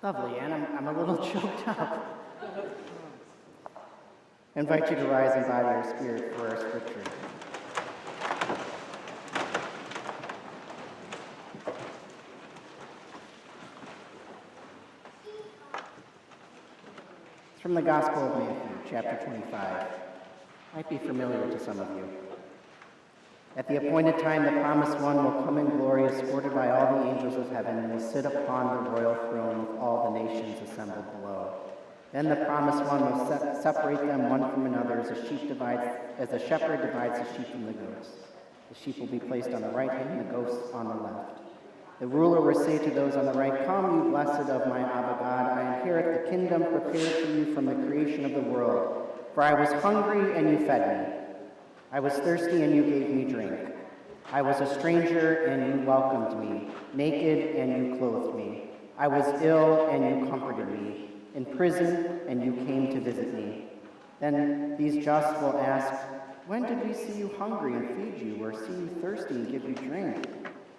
Lovely, and I'm a little choked up. I invite you to rise and bow your spirit for our scripture. It's from the Gospel of Matthew, chapter 25. Might be familiar to some of you. At the appointed time, the promised one will come in glory, escorted by all the angels of heaven, and will sit upon the royal throne with all the nations assembled below. Then the promised one will separate them one from another, as a shepherd divides the sheep from the goats. The sheep will be placed on the right hand, and the goats on the left. The ruler will say to those on the right, "Come, you blessed of my Abba God, I inherit the kingdom prepared for you from the creation of the world. For I was hungry, and you fed me. I was thirsty, and you gave me drink. I was a stranger, and you welcomed me. Naked, and you clothed me. I was ill, and you comforted me. In prison, and you came to visit me." Then these just will ask, "When did we see you hungry and feed you, or see you thirsty and give you drink?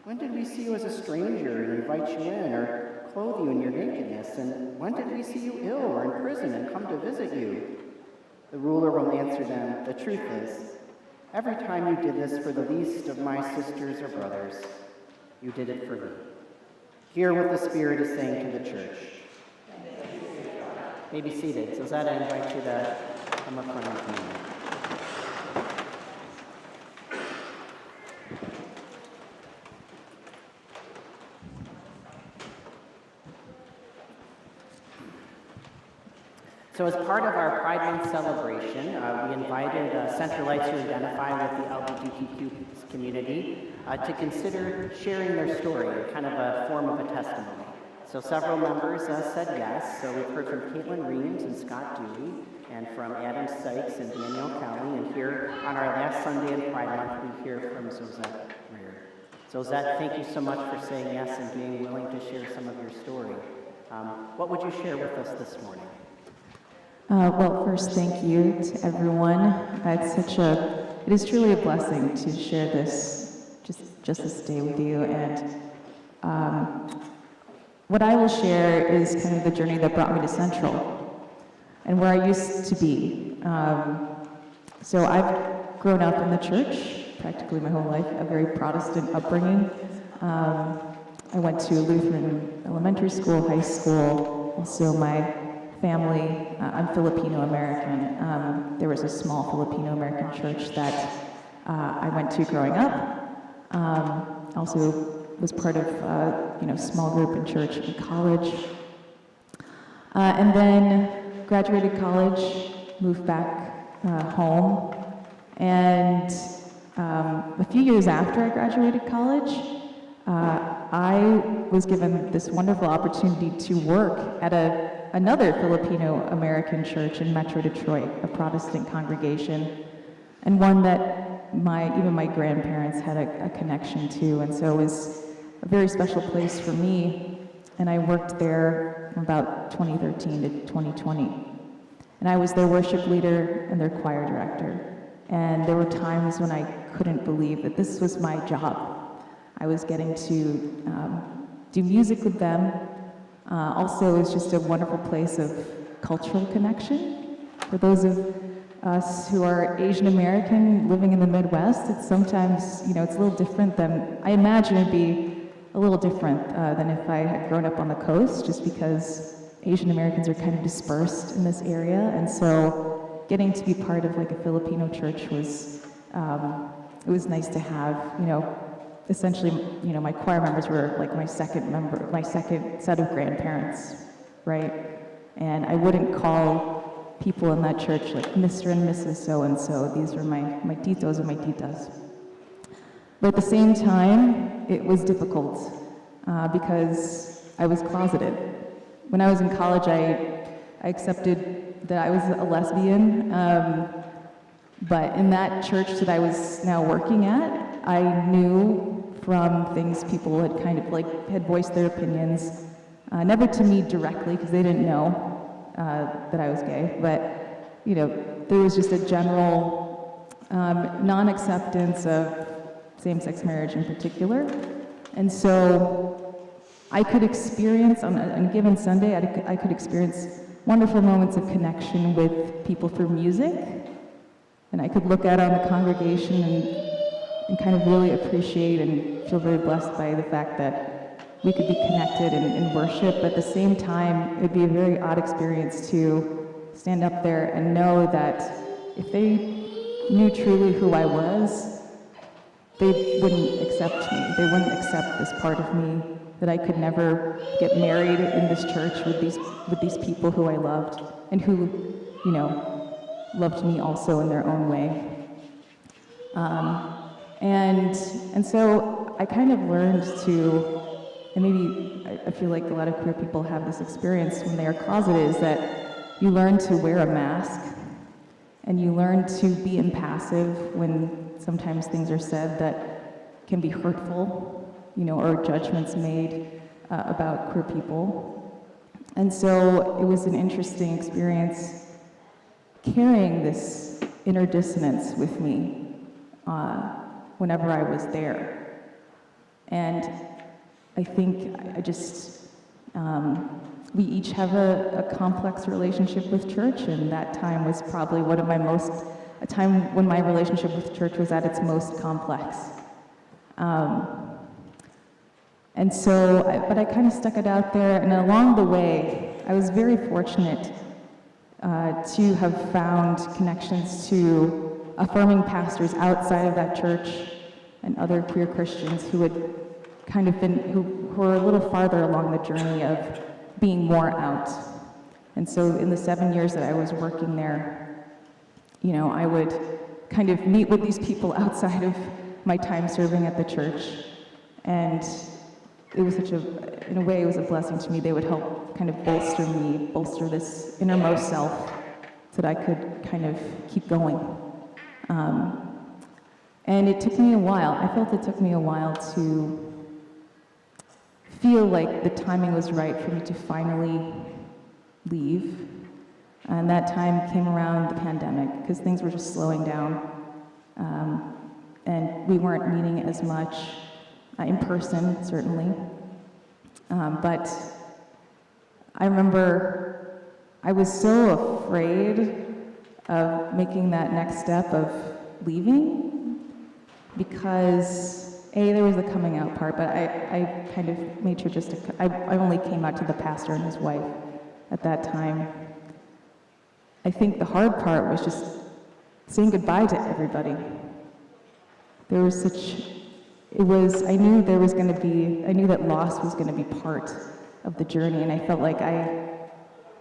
When did we see you as a stranger and invite you in, or clothe you in your nakedness? And when did we see you ill or in prison and come to visit you?" The ruler will answer them, "The truth is, every time you did this for the least of my sisters or brothers, you did it for me." Hear what the Spirit is saying to the church. You may be seated. So I invite you to come up front with me. So as part of our Pride Month celebration, we invited Centerlights who identify with the LGBTQ community to consider sharing their story, kind of a form of a testimony. So several members said yes. So we've heard from Caitlin Reams and Scott Dewey, and from Adam Sykes and Danielle County, and here on our last Sunday in Pride Month, we hear from Zozette Greer. Zozette, thank you so much for saying yes and being willing to share some of your story. What would you share with us this morning? Well, first, thank you to everyone. It is truly a blessing to share this, just this day with you. And what I will share is kind of the journey that brought me to Central and where I used to be. So I've grown up in the church. practically my whole life, a very Protestant upbringing. I went to Lutheran elementary school, high school. Also, my family, I'm Filipino American. There was a small Filipino American church that I went to growing up. Also was part of small group in church in college. And then graduated college, moved back home. And a few years after I graduated college, I was given this wonderful opportunity to work at another Filipino American church in Metro Detroit, a Protestant congregation, and one that even my grandparents had a connection to, and so it was a very special place for me. And I worked there from about 2013 to 2020. And I was their worship leader and their choir director. And there were times when I couldn't believe that this was my job. I was getting to do music with them. Also, it was just a wonderful place of cultural connection. For those of us who are Asian American living in the Midwest, it's sometimes, it's a little different than, I imagine it'd be a little different than if I had grown up on the coast, just because Asian Americans are kind of dispersed in this area. And so getting to be part of like a Filipino church was, it was nice to have, essentially, my choir members were like my second set of grandparents, right? And I wouldn't call people in that church like Mr. and Mrs. So-and-so. These were my titos and my titas. But at the same time, it was difficult because I was closeted. When I was in college, I accepted that I was a lesbian, but in that church that I was now working at, I knew from things people had had voiced their opinions, never to me directly because they didn't know that I was gay, but there was just a general non-acceptance of same-sex marriage in particular. And so I could experience, on a given Sunday, I could experience wonderful moments of connection with people through music, and I could look out on the congregation and kind of really appreciate and feel very blessed by the fact that we could be connected in worship. But at the same time, it would be a very odd experience to stand up there and know that if they knew truly who I was, they wouldn't accept me. They wouldn't accept this part of me, that I could never get married in this church with these people who I loved and who, loved me also in their own way. And so I kind of learned to, and maybe I feel like a lot of queer people have this experience when they are closeted, is that you learn to wear a mask and you learn to be impassive when sometimes things are said that can be hurtful, or judgments made about queer people. And so it was an interesting experience carrying this inner dissonance with me whenever I was there. And I think we each have a complex relationship with church, and that time was probably a time when my relationship with church was at its most complex. And so, but I kind of stuck it out there, and along the way, I was very fortunate to have found connections to affirming pastors outside of that church and other queer Christians who had kind of who were a little farther along the journey of being more out. And so in the 7 years that I was working there, I would kind of meet with these people outside of my time serving at the church, and it was in a way, it was a blessing to me. They would help kind of bolster this innermost self so that I could kind of keep going. And it took me a while. I felt it took me a while to feel like the timing was right for me to finally leave. And that time came around the pandemic, because things were just slowing down. And we weren't meeting as much in person, certainly. But I remember I was so afraid of making that next step of leaving. because there was the coming out part, but I kind of made sure I only came out to the pastor and his wife at that time. I think the hard part was just saying goodbye to everybody. I knew that loss was going to be part of the journey, and I felt like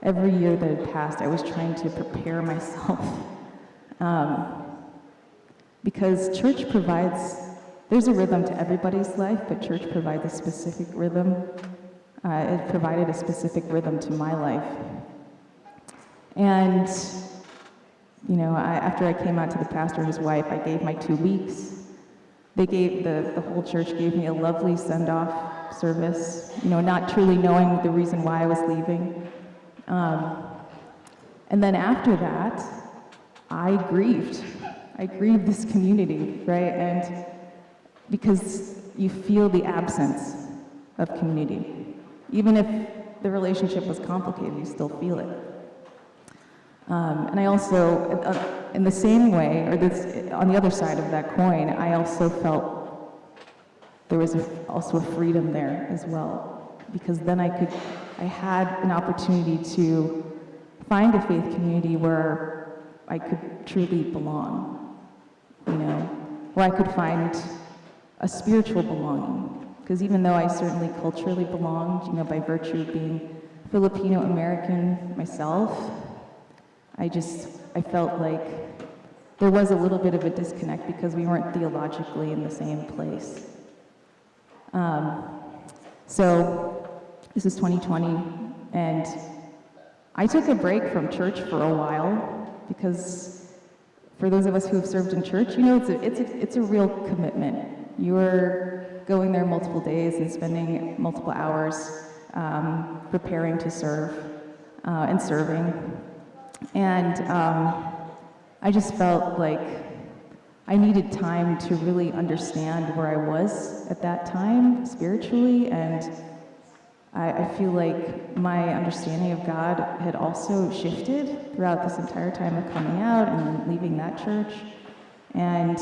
every year that had passed, I was trying to prepare myself. Because church there's a rhythm to everybody's life, but church provides a specific rhythm. It provided a specific rhythm to my life. And, after I came out to the pastor and his wife, I gave my 2 weeks. The whole church gave me a lovely send-off service, not truly knowing the reason why I was leaving. And then after that, I grieved. I grieved this community, right? And because you feel the absence of community. Even if the relationship was complicated, you still feel it. And I also, in the same way, on the other side of that coin, I also felt there was also a freedom there as well. Because then I had an opportunity to find a faith community where I could truly belong, where I could find a spiritual belonging. Because even though I certainly culturally belonged, by virtue of being Filipino-American myself, I felt like there was a little bit of a disconnect because we weren't theologically in the same place. So this is 2020, and I took a break from church for a while because for those of us who have served in church, it's a real commitment. You're going there multiple days and spending multiple hours preparing to serve and serving. And I just felt like I needed time to really understand where I was at that time spiritually, and I feel like my understanding of God had also shifted throughout this entire time of coming out and leaving that church. And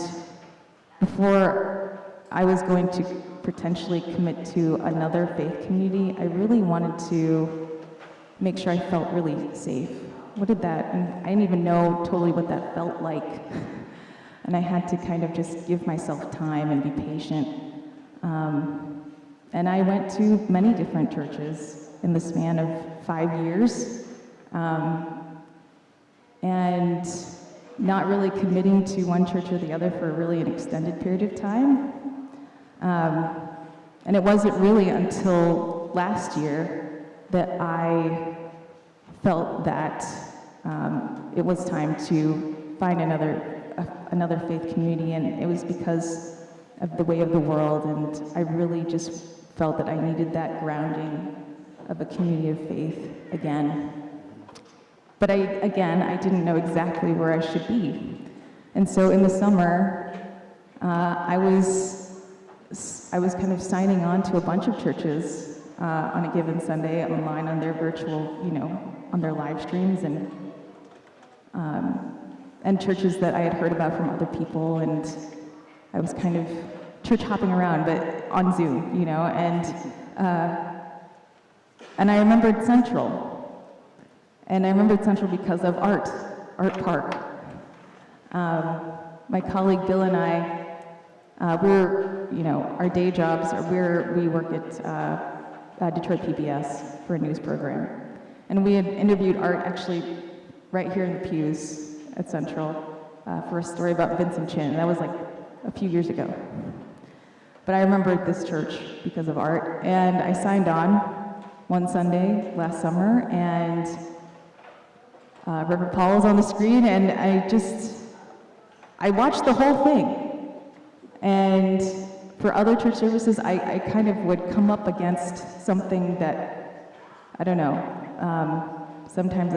before I was going to potentially commit to another faith community, I really wanted to make sure I felt really safe. And I didn't even know totally what that felt like. And I had to kind of just give myself time and be patient. And I went to many different churches in the span of 5 years. And not really committing to one church or the other for really an extended period of time. And it wasn't really until last year that I felt that it was time to find another faith community, and it was because of the way of the world, and I really just felt that I needed that grounding of a community of faith again. But I didn't know exactly where I should be. And so in the summer, I was kind of signing on to a bunch of churches on a given Sunday online on their virtual, on their live streams, and churches that I had heard about from other people, and I was kind of church hopping around, but on Zoom, and I remembered Central. And I remembered Central because of Art Park. My colleague Bill and I, our day jobs we work at Detroit PBS for a news program. And we had interviewed Art actually right here in the pews at Central for a story about Vincent Chin. That was like a few years ago. But I remembered this church because of Art. And I signed on one Sunday last summer, and Reverend Paul was on the screen, and I watched the whole thing. And for other church services, I kind of would come up against something that, I don't know, sometimes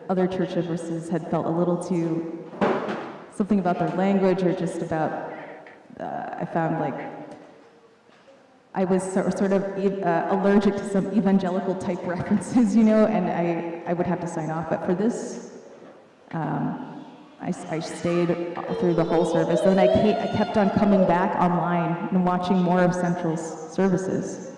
other church services had felt a little too, something about their language, or just about, I found like, I was sort of allergic to some evangelical type references, and I would have to sign off. But for this I stayed through the whole service. Then I kept on coming back online and watching more of Central's services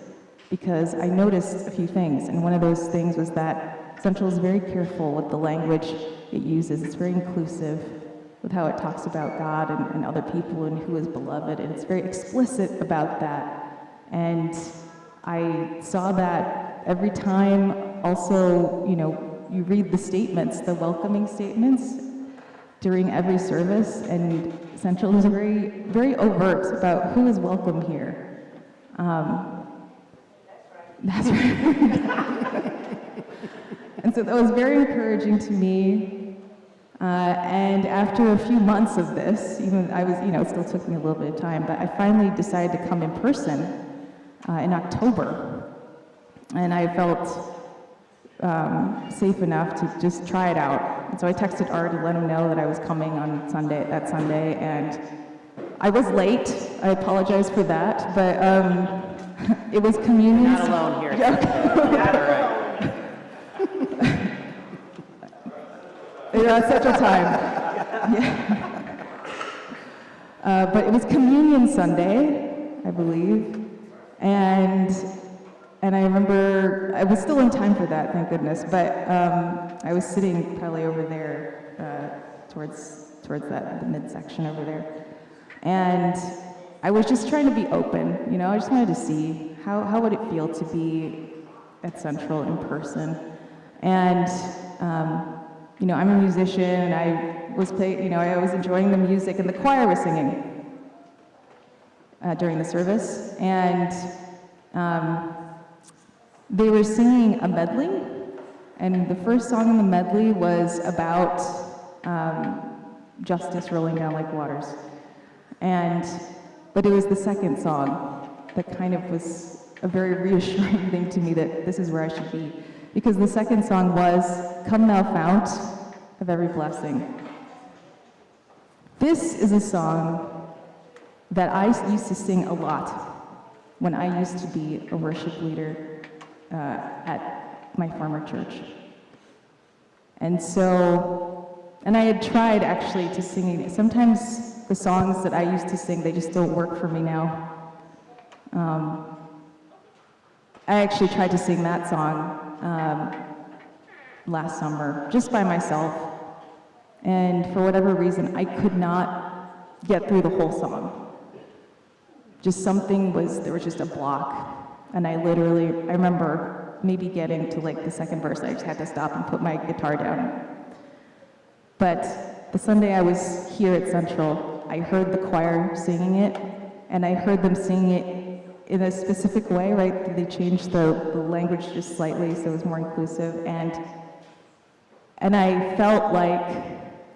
because I noticed a few things. And one of those things was that Central is very careful with the language it uses. It's very inclusive with how it talks about God and other people and who is beloved. And it's very explicit about that. And I saw that every time. Also, you read the statements, the welcoming statements during every service, and Central is very, very overt about who is welcome here. That's right. And so that was very encouraging to me. And after a few months of this, even it still took me a little bit of time, but I finally decided to come in person in October. And I felt safe enough to just try it out. And so I texted Art to let him know that I was coming on that Sunday, and I was late. I apologize for that, but it was communion. Not alone here. Not all right. Yeah, such a time. Yeah. But it was Communion Sunday, I believe, and I remember I was still in time for that, thank goodness. But I was sitting probably over there, towards that the midsection over there, and I was just trying to be open. I just wanted to see how would it feel to be at Central in person, and I'm a musician, and I was I was enjoying the music, and the choir was singing during the service, and they were singing a medley, and the first song in the medley was about justice rolling down like waters, but it was the second song that kind of was a very reassuring thing to me that this is where I should be. Because the second song was, "Come Thou Fount of Every Blessing." This is a song that I used to sing a lot when I used to be a worship leader at my former church. And I had tried actually to sing it. Sometimes the songs that I used to sing, they just don't work for me now. I actually tried to sing that song last summer, just by myself. And for whatever reason, I could not get through the whole song. There was just a block. And I remember maybe getting to the second verse, I just had to stop and put my guitar down. But the Sunday I was here at Central, I heard the choir singing it, and I heard them singing it in a specific way, right? They changed the language just slightly so it was more inclusive, and I felt like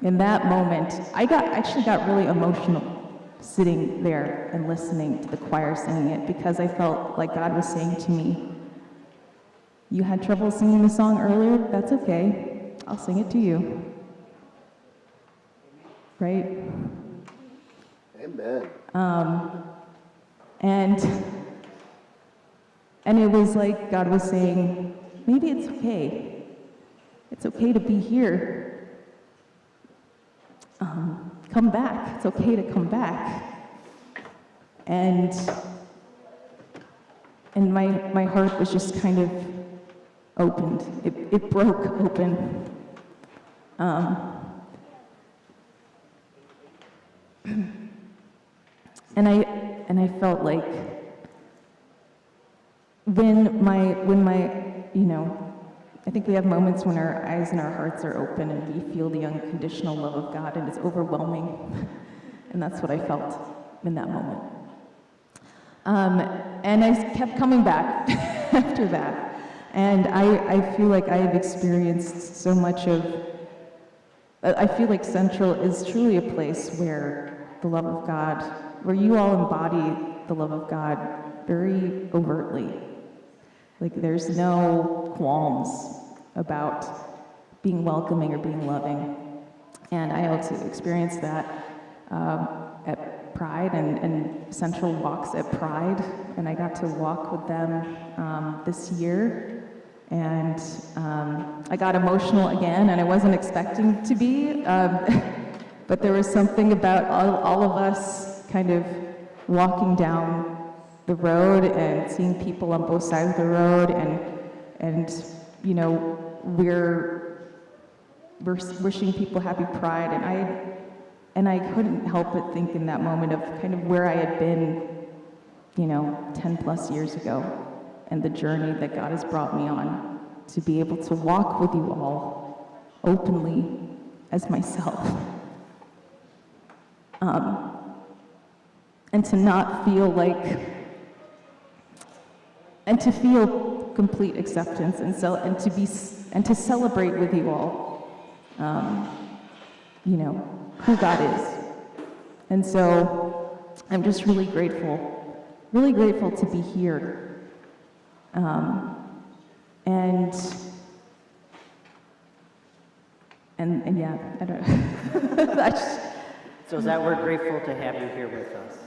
in that moment, I actually got really emotional sitting there and listening to the choir singing it, because I felt like God was saying to me, "You had trouble singing the song earlier? That's okay. I'll sing it to you." Right? Amen. And it was like God was saying, maybe it's okay. It's okay to be here. Come back. It's okay to come back. And my heart was just kind of opened. It broke open. And I felt like when I think we have moments when our eyes and our hearts are open and we feel the unconditional love of God, and it's overwhelming. And that's what I felt in that moment. And I kept coming back after that. And I feel like I have experienced so much I feel like Central is truly a place where the love of God, where you all embody the love of God very overtly. Like there's no qualms about being welcoming or being loving. And I also experienced that at Pride and Central walks at Pride, and I got to walk with them this year. And I got emotional again, and I wasn't expecting to be. But there was something about all of us kind of walking down the road and seeing people on both sides of the road, and you know, we're wishing people happy Pride, and I couldn't help but think in that moment of kind of where I had been, you know, 10 plus years ago, and the journey that God has brought me on to be able to walk with you all openly as myself. And to not feel like, and to feel complete acceptance, and to celebrate with you all, you know, who God is. And so I'm just really grateful to be here. And yeah, I don't know. So is that we're grateful to have you here with us.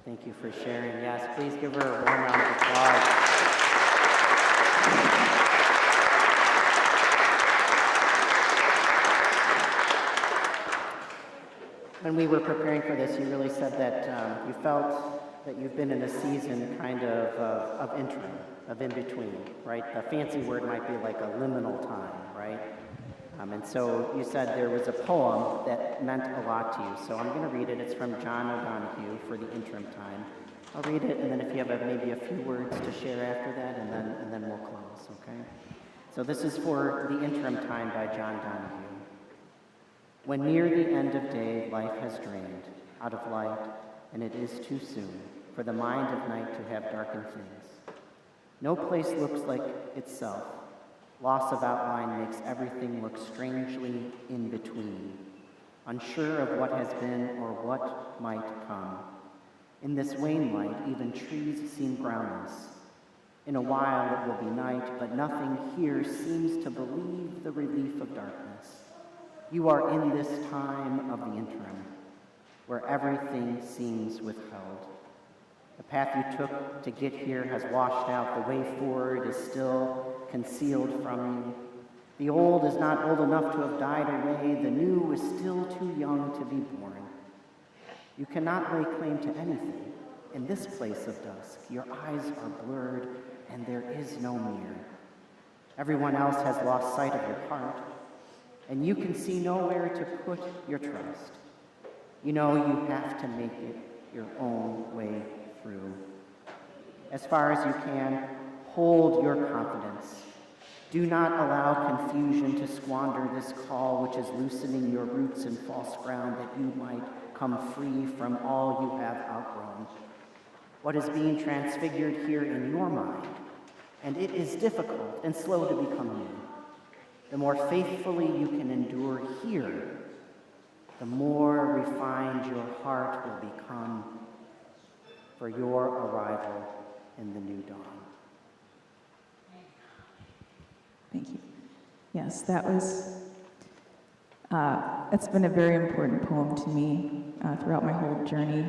Thank you for sharing. Yes, please give her a warm round of applause. When we were preparing for this, you really said that you felt that you've been in a season kind of interim, of in-between, right? The fancy word might be like a liminal time, right? And so you said there was a poem that meant a lot to you. So I'm going to read it. It's from John O'Donohue for the interim time. I'll read it, and then if you have maybe a few words to share after that, and then we'll close, okay? So this is for the interim time by John Donahue. When near the end of day, life has drained out of light, and it is too soon for the mind of night to have darkened things. No place looks like itself. Loss of outline makes everything look strangely in between, unsure of what has been or what might come. In this wane light, even trees seem groundless. In a while it will be night, but nothing here seems to believe the relief of darkness. You are in this time of the interim, where everything seems withheld. The path you took to get here has washed out. The way forward is still concealed from you. The old is not old enough to have died away. The new is still too young to be born. You cannot lay claim to anything. In this place of dusk, your eyes are blurred, and there is no mirror. Everyone else has lost sight of your heart, and you can see nowhere to put your trust. You know you have to make it your own way through. As far as you can, hold your confidence. Do not allow confusion to squander this call which is loosening your roots in false ground that you might come free from all you have outgrown. What is being transfigured here in your mind, and it is difficult and slow to become new. The more faithfully you can endure here, the more refined your heart will become for your arrival in the new dawn. Thank you. Yes, that's been a very important poem to me throughout my whole journey.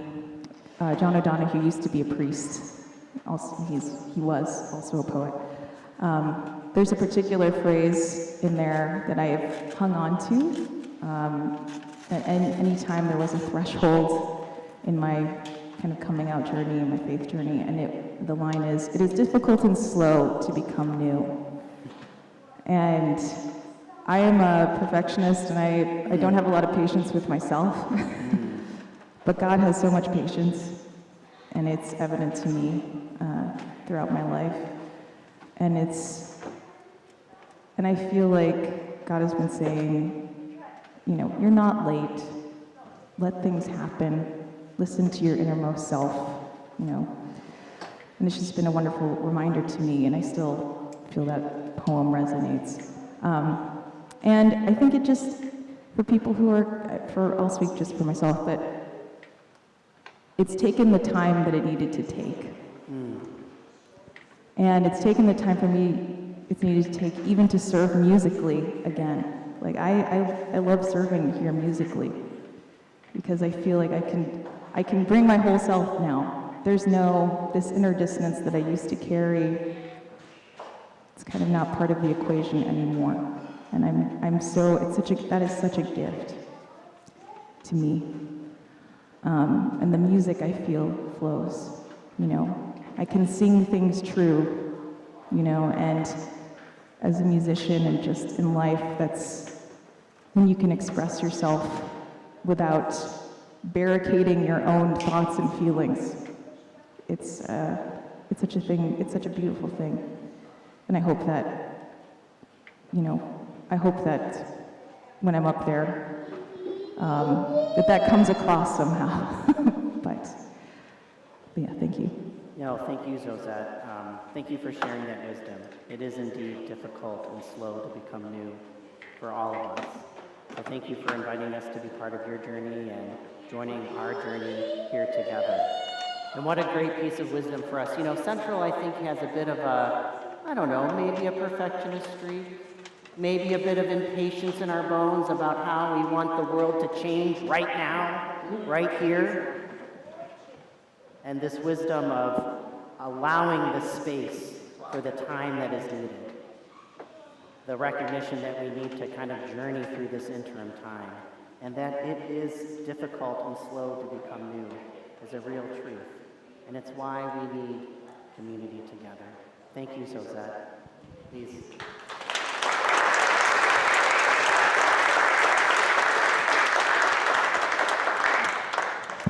John O'Donohue used to be a priest. Also, he was also a poet. There's a particular phrase in there that I have hung on to. At any time there was a threshold in my kind of coming out journey and my faith journey, and the line is, "It is difficult and slow to become new." And I am a perfectionist, and I don't have a lot of patience with myself. But God has so much patience, and it's evident to me throughout my life. And I feel like God has been saying, you know, you're not late. Let things happen. Listen to your innermost self, you know. And it's just been a wonderful reminder to me, and I still feel that poem resonates. And I think it just, for people who I'll speak just for myself, but it's taken the time that it needed to take. And it's taken the time for me, it's needed to take even to serve musically again. Like I love serving here musically because I feel like I can bring my whole self now. There's no, this inner dissonance that I used to carry, it's kind of not part of the equation anymore. And that is such a gift. to me. And the music I feel flows, you know. I can sing things true, you know, and as a musician and just in life, that's when you can express yourself without barricading your own thoughts and feelings. It's such a thing, it's such a beautiful thing. And I hope that, you know, I hope that when I'm up there, that comes across somehow. but yeah, thank you. No, thank you, Zozette. Thank you for sharing that wisdom. It is indeed difficult and slow to become new for all of us. So thank you for inviting us to be part of your journey and joining our journey here together. And what a great piece of wisdom for us. You know, Central, I think, has a bit of a, I don't know, maybe a perfectionist streak, maybe a bit of impatience in our bones about how we want the world to change right now, right here. And this wisdom of allowing the space for the time that is needed. The recognition that we need to kind of journey through this interim time. And that it is difficult and slow to become new is a real truth. And it's why we need community together. Thank you, Zozette. Please.